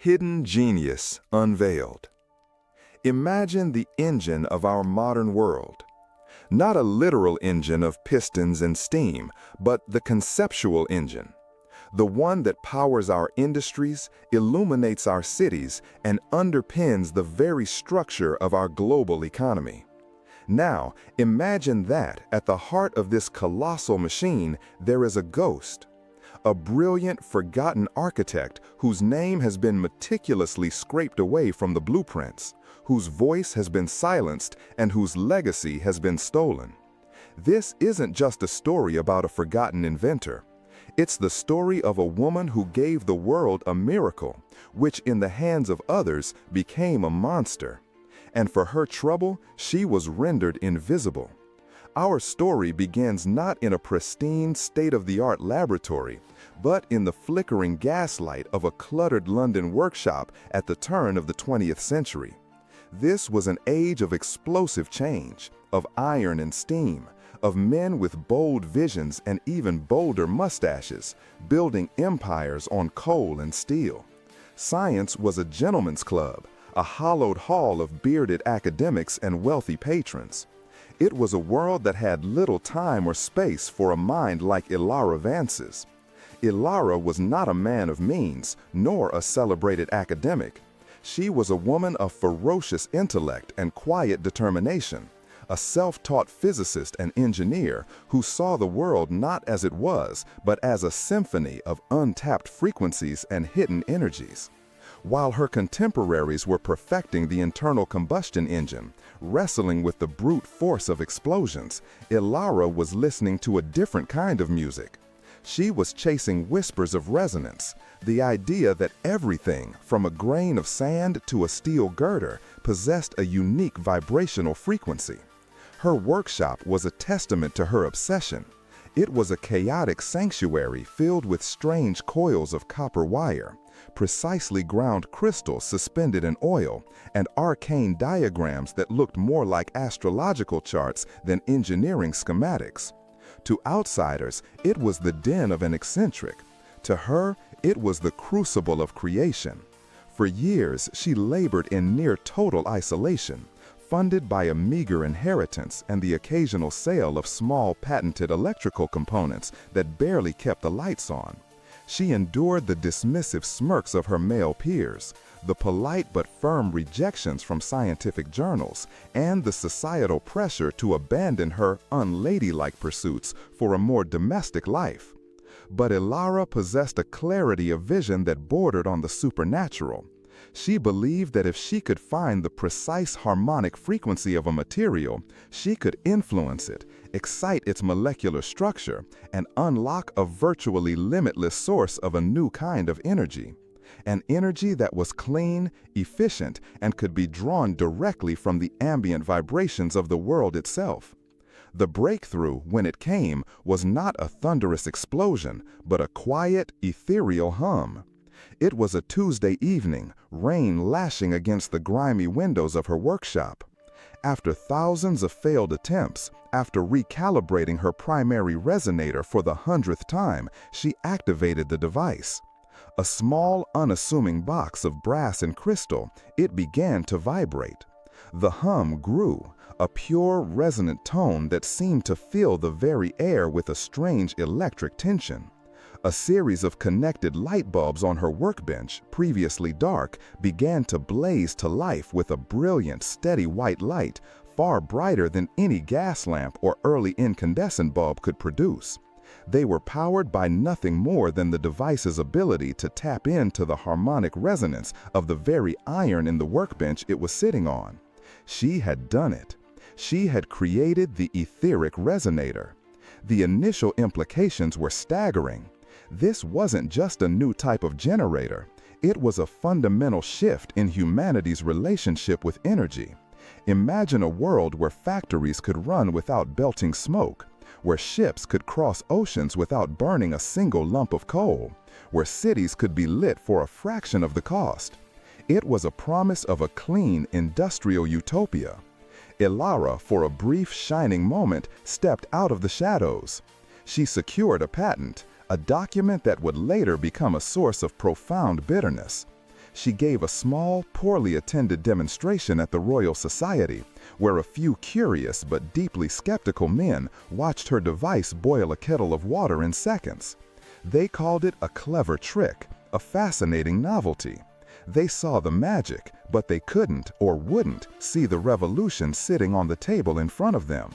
Hidden genius unveiled. Imagine the engine of our modern world. Not a literal engine of pistons and steam, but the conceptual engine. The one that powers our industries, illuminates our cities, and underpins the very structure of our global economy. Now, imagine that at the heart of this colossal machine, there is a ghost. A brilliant, forgotten architect whose name has been meticulously scraped away from the blueprints, whose voice has been silenced, and whose legacy has been stolen. This isn't just a story about a forgotten inventor. It's the story of a woman who gave the world a miracle, which in the hands of others became a monster. And for her trouble, she was rendered invisible. Our story begins not in a pristine, state-of-the-art laboratory, but in the flickering gaslight of a cluttered London workshop at the turn of the 20th century. This was an age of explosive change, of iron and steam, of men with bold visions and even bolder mustaches, building empires on coal and steel. Science was a gentleman's club, a hallowed hall of bearded academics and wealthy patrons. It was a world that had little time or space for a mind like Ilara Vance's. Ilara was not a man of means, nor a celebrated academic. She was a woman of ferocious intellect and quiet determination, a self-taught physicist and engineer who saw the world not as it was, but as a symphony of untapped frequencies and hidden energies. While her contemporaries were perfecting the internal combustion engine, wrestling with the brute force of explosions, Ilara was listening to a different kind of music. She was chasing whispers of resonance, the idea that everything, from a grain of sand to a steel girder, possessed a unique vibrational frequency. Her workshop was a testament to her obsession. It was a chaotic sanctuary filled with strange coils of copper wire, precisely ground crystals suspended in oil, and arcane diagrams that looked more like astrological charts than engineering schematics. To outsiders, it was the den of an eccentric. To her, it was the crucible of creation. For years, she labored in near total isolation, funded by a meager inheritance and the occasional sale of small patented electrical components that barely kept the lights on. She endured the dismissive smirks of her male peers, the polite but firm rejections from scientific journals, and the societal pressure to abandon her unladylike pursuits for a more domestic life. But Ilara possessed a clarity of vision that bordered on the supernatural. She believed that if she could find the precise harmonic frequency of a material, she could influence it, excite its molecular structure, and unlock a virtually limitless source of a new kind of energy. An energy that was clean, efficient, and could be drawn directly from the ambient vibrations of the world itself. The breakthrough, when it came, was not a thunderous explosion, but a quiet, ethereal hum. It was a Tuesday evening, rain lashing against the grimy windows of her workshop. After thousands of failed attempts, after recalibrating her primary resonator for the 100th time, she activated the device. A small, unassuming box of brass and crystal, it began to vibrate. The hum grew, a pure, resonant tone that seemed to fill the very air with a strange electric tension. A series of connected light bulbs on her workbench, previously dark, began to blaze to life with a brilliant, steady white light, far brighter than any gas lamp or early incandescent bulb could produce. They were powered by nothing more than the device's ability to tap into the harmonic resonance of the very iron in the workbench it was sitting on. She had done it. She had created the etheric resonator. The initial implications were staggering. This wasn't just a new type of generator. It was a fundamental shift in humanity's relationship with energy. Imagine a world where factories could run without belching smoke, where ships could cross oceans without burning a single lump of coal, where cities could be lit for a fraction of the cost. It was a promise of a clean, industrial utopia. Ilara, for a brief, shining moment, stepped out of the shadows. She secured a patent, a document that would later become a source of profound bitterness. She gave a small, poorly attended demonstration at the Royal Society, where a few curious but deeply skeptical men watched her device boil a kettle of water in seconds. They called it a clever trick, a fascinating novelty. They saw the magic, but they couldn't or wouldn't see the revolution sitting on the table in front of them.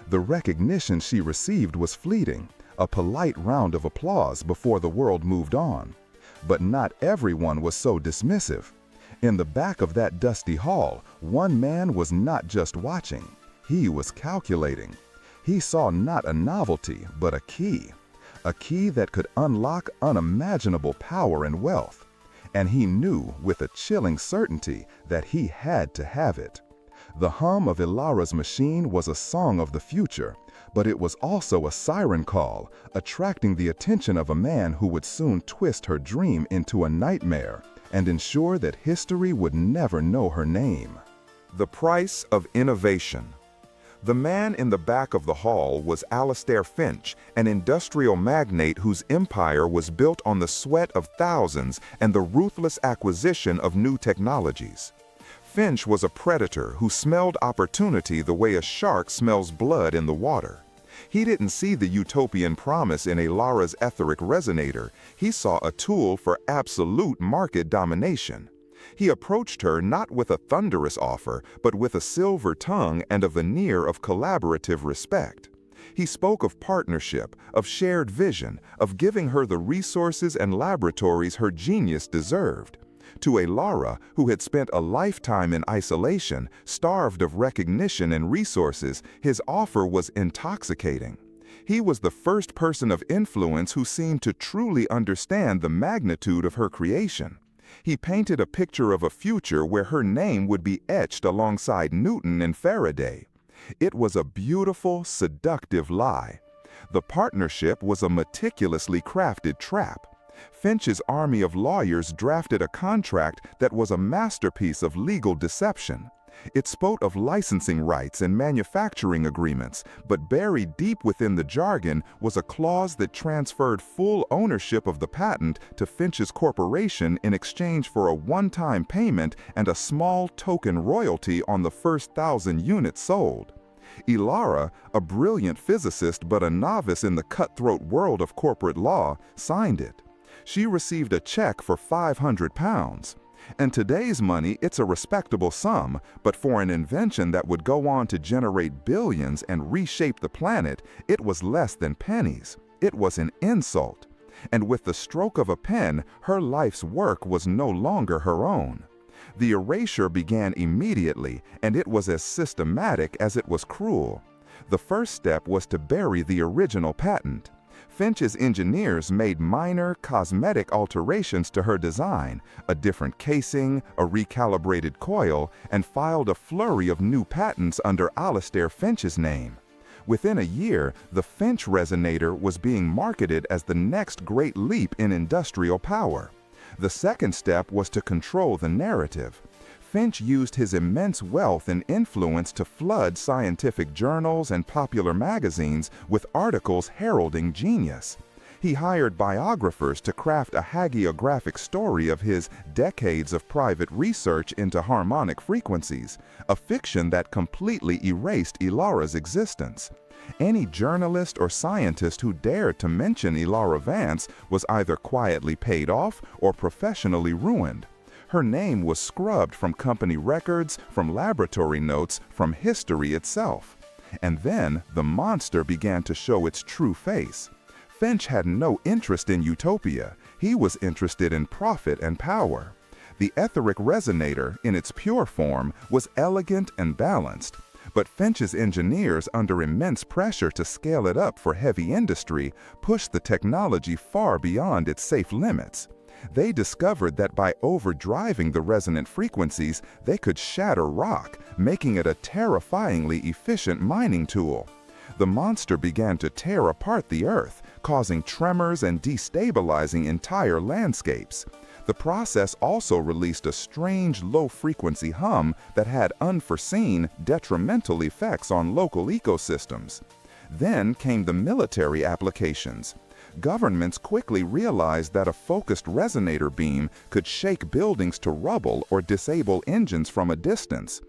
The recognition she received was fleeting, a polite round of applause before the world moved on. But not everyone was so dismissive. In the back of that dusty hall, one man was not just watching, he was calculating. He saw not a novelty, but a key that could unlock unimaginable power and wealth. And he knew with a chilling certainty that he had to have it. The hum of Ilara's machine was a song of the future, but it was also a siren call, attracting the attention of a man who would soon twist her dream into a nightmare and ensure that history would never know her name. The price of innovation. The man in the back of the hall was Alastair Finch, an industrial magnate whose empire was built on the sweat of thousands and the ruthless acquisition of new technologies. Finch was a predator who smelled opportunity the way a shark smells blood in the water. He didn't see the utopian promise in Ilara's etheric resonator. He saw a tool for absolute market domination. He approached her not with a thunderous offer, but with a silver tongue and a veneer of collaborative respect. He spoke of partnership, of shared vision, of giving her the resources and laboratories her genius deserved. To Ilara, who had spent a lifetime in isolation, starved of recognition and resources, his offer was intoxicating. He was the first person of influence who seemed to truly understand the magnitude of her creation. He painted a picture of a future where her name would be etched alongside Newton and Faraday. It was a beautiful, seductive lie. The partnership was a meticulously crafted trap. Finch's army of lawyers drafted a contract that was a masterpiece of legal deception. It spoke of licensing rights and manufacturing agreements, but buried deep within the jargon was a clause that transferred full ownership of the patent to Finch's corporation in exchange for a one-time payment and a small token royalty on the first 1,000 units sold. Ilara, a brilliant physicist but a novice in the cutthroat world of corporate law, signed it. She received a check for £500. In today's money, it's a respectable sum, but for an invention that would go on to generate billions and reshape the planet, it was less than pennies. It was an insult. And with the stroke of a pen, her life's work was no longer her own. The erasure began immediately, and it was as systematic as it was cruel. The first step was to bury the original patent. Finch's engineers made minor, cosmetic alterations to her design, a different casing, a recalibrated coil, and filed a flurry of new patents under Alastair Finch's name. Within a year, the Finch resonator was being marketed as the next great leap in industrial power. The second step was to control the narrative. Finch used his immense wealth and influence to flood scientific journals and popular magazines with articles heralding genius. He hired biographers to craft a hagiographic story of his decades of private research into harmonic frequencies, a fiction that completely erased Ilara's existence. Any journalist or scientist who dared to mention Ilara Vance was either quietly paid off or professionally ruined. Her name was scrubbed from company records, from laboratory notes, from history itself. And then the monster began to show its true face. Finch had no interest in utopia. He was interested in profit and power. The etheric resonator, in its pure form, was elegant and balanced. But Finch's engineers, under immense pressure to scale it up for heavy industry, pushed the technology far beyond its safe limits. They discovered that by overdriving the resonant frequencies, they could shatter rock, making it a terrifyingly efficient mining tool. The monster began to tear apart the earth, causing tremors and destabilizing entire landscapes. The process also released a strange low-frequency hum that had unforeseen, detrimental effects on local ecosystems. Then came the military applications. Governments quickly realized that a focused resonator beam could shake buildings to rubble or disable engines from a distance.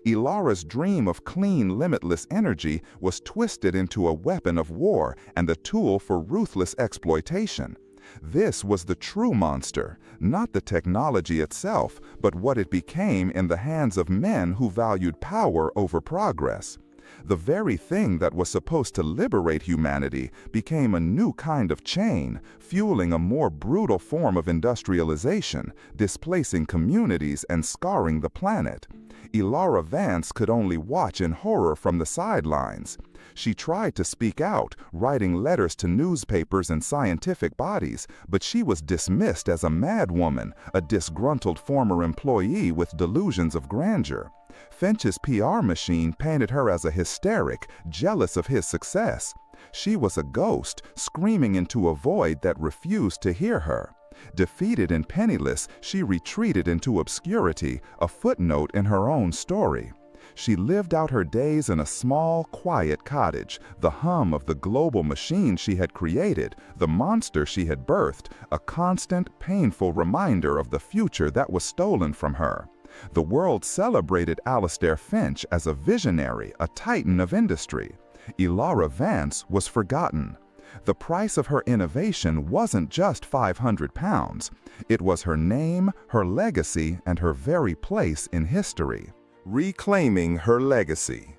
Ilara's dream of clean, limitless energy was twisted into a weapon of war and the tool for ruthless exploitation. This was the true monster, not the technology itself, but what it became in the hands of men who valued power over progress. The very thing that was supposed to liberate humanity became a new kind of chain, fueling a more brutal form of industrialization, displacing communities and scarring the planet. Ilara Vance could only watch in horror from the sidelines. She tried to speak out, writing letters to newspapers and scientific bodies, but she was dismissed as a madwoman, a disgruntled former employee with delusions of grandeur. Finch's PR machine painted her as a hysteric, jealous of his success. She was a ghost, screaming into a void that refused to hear her. Defeated and penniless, she retreated into obscurity, a footnote in her own story. She lived out her days in a small, quiet cottage, the hum of the global machine she had created, the monster she had birthed, a constant, painful reminder of the future that was stolen from her. The world celebrated Alastair Finch as a visionary, a titan of industry. Ilara Vance was forgotten. The price of her innovation wasn't just £500. It was her name, her legacy, and her very place in history. Reclaiming her legacy.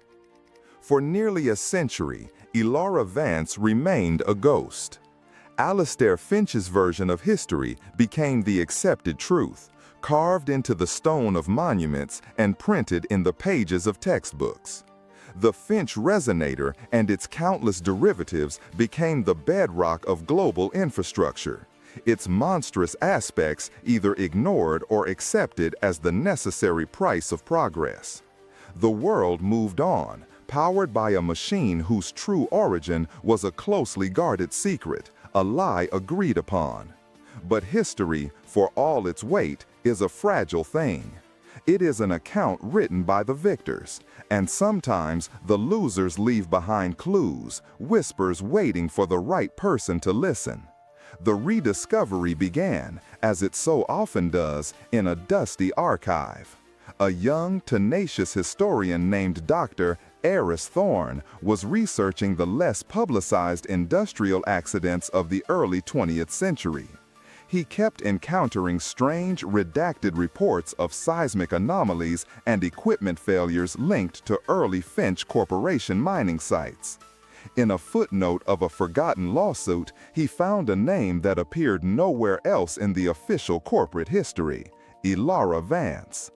For nearly a century, Ilara Vance remained a ghost. Alastair Finch's version of history became the accepted truth, carved into the stone of monuments and printed in the pages of textbooks. The Finch resonator and its countless derivatives became the bedrock of global infrastructure, its monstrous aspects either ignored or accepted as the necessary price of progress. The world moved on, powered by a machine whose true origin was a closely guarded secret, a lie agreed upon. But history, for all its weight, is a fragile thing. It is an account written by the victors, and sometimes the losers leave behind clues, whispers waiting for the right person to listen. The rediscovery began, as it so often does, in a dusty archive. A young, tenacious historian named Dr. Eris Thorne was researching the less publicized industrial accidents of the early 20th century. He kept encountering strange, redacted reports of seismic anomalies and equipment failures linked to early Finch Corporation mining sites. In a footnote of a forgotten lawsuit, he found a name that appeared nowhere else in the official corporate history: Ilara Vance.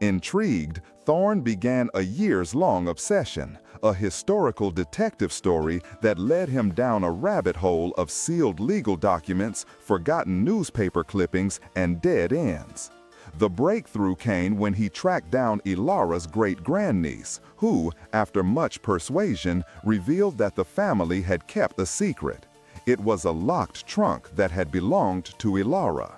Intrigued, Thorne began a years-long obsession, a historical detective story that led him down a rabbit hole of sealed legal documents, forgotten newspaper clippings, and dead ends. The breakthrough came when he tracked down Ilara's great-grandniece, who, after much persuasion, revealed that the family had kept a secret. It was a locked trunk that had belonged to Ilara.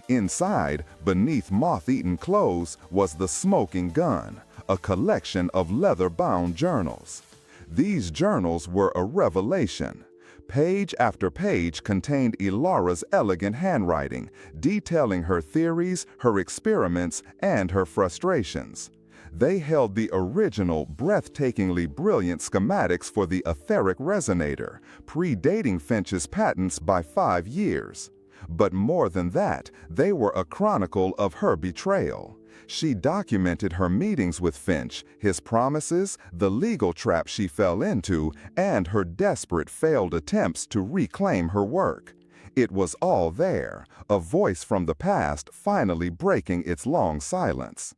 Inside, beneath moth-eaten clothes, was the smoking gun, a collection of leather-bound journals. These journals were a revelation. Page after page contained Ilara's elegant handwriting, detailing her theories, her experiments, and her frustrations. They held the original, breathtakingly brilliant schematics for the etheric resonator, predating Finch's patents by 5 years. But more than that, they were a chronicle of her betrayal. She documented her meetings with Finch, his promises, the legal trap she fell into, and her desperate failed attempts to reclaim her work. It was all there, a voice from the past finally breaking its long silence.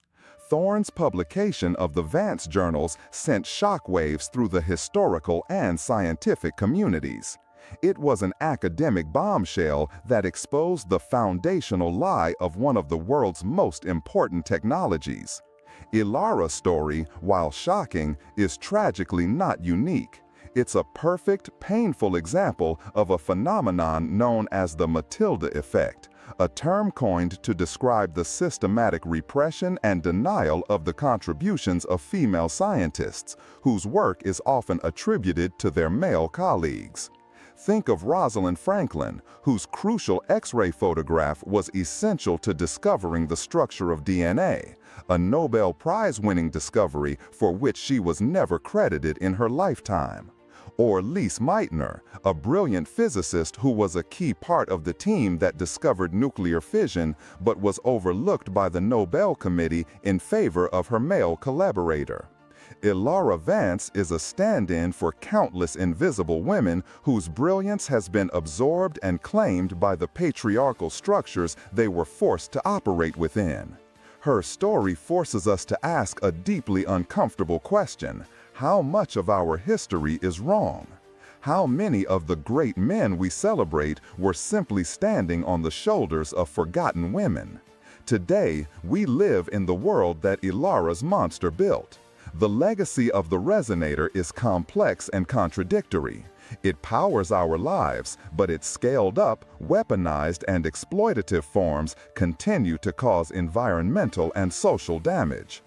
Thorne's publication of the Vance journals sent shockwaves through the historical and scientific communities. It was an academic bombshell that exposed the foundational lie of one of the world's most important technologies. Ilara's story, while shocking, is tragically not unique. It's a perfect, painful example of a phenomenon known as the Matilda effect, a term coined to describe the systematic repression and denial of the contributions of female scientists, whose work is often attributed to their male colleagues. Think of Rosalind Franklin, whose crucial X-ray photograph was essential to discovering the structure of DNA, a Nobel Prize-winning discovery for which she was never credited in her lifetime. Or Lise Meitner, a brilliant physicist who was a key part of the team that discovered nuclear fission but was overlooked by the Nobel Committee in favor of her male collaborator. Ilara Vance is a stand-in for countless invisible women whose brilliance has been absorbed and claimed by the patriarchal structures they were forced to operate within. Her story forces us to ask a deeply uncomfortable question: how much of our history is wrong? How many of the great men we celebrate were simply standing on the shoulders of forgotten women? Today, we live in the world that Ilara's monster built. The legacy of the resonator is complex and contradictory. It powers our lives, but its scaled-up, weaponized, and exploitative forms continue to cause environmental and social damage.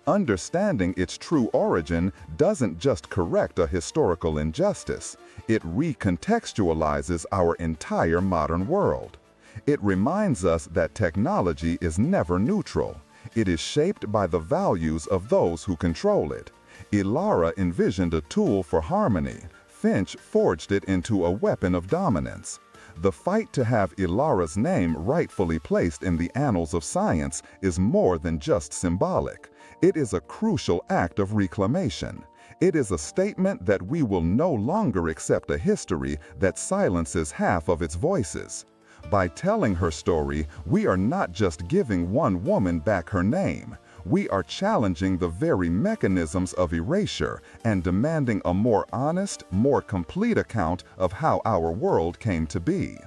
Understanding its true origin doesn't just correct a historical injustice, it recontextualizes our entire modern world. It reminds us that technology is never neutral. It is shaped by the values of those who control it. Ilara envisioned a tool for harmony. Finch forged it into a weapon of dominance. The fight to have Ilara's name rightfully placed in the annals of science is more than just symbolic. It is a crucial act of reclamation. It is a statement that we will no longer accept a history that silences half of its voices. By telling her story, we are not just giving one woman back her name. We are challenging the very mechanisms of erasure and demanding a more honest, more complete account of how our world came to be.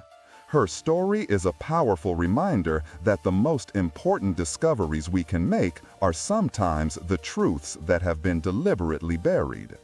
Her story is a powerful reminder that the most important discoveries we can make are sometimes the truths that have been deliberately buried.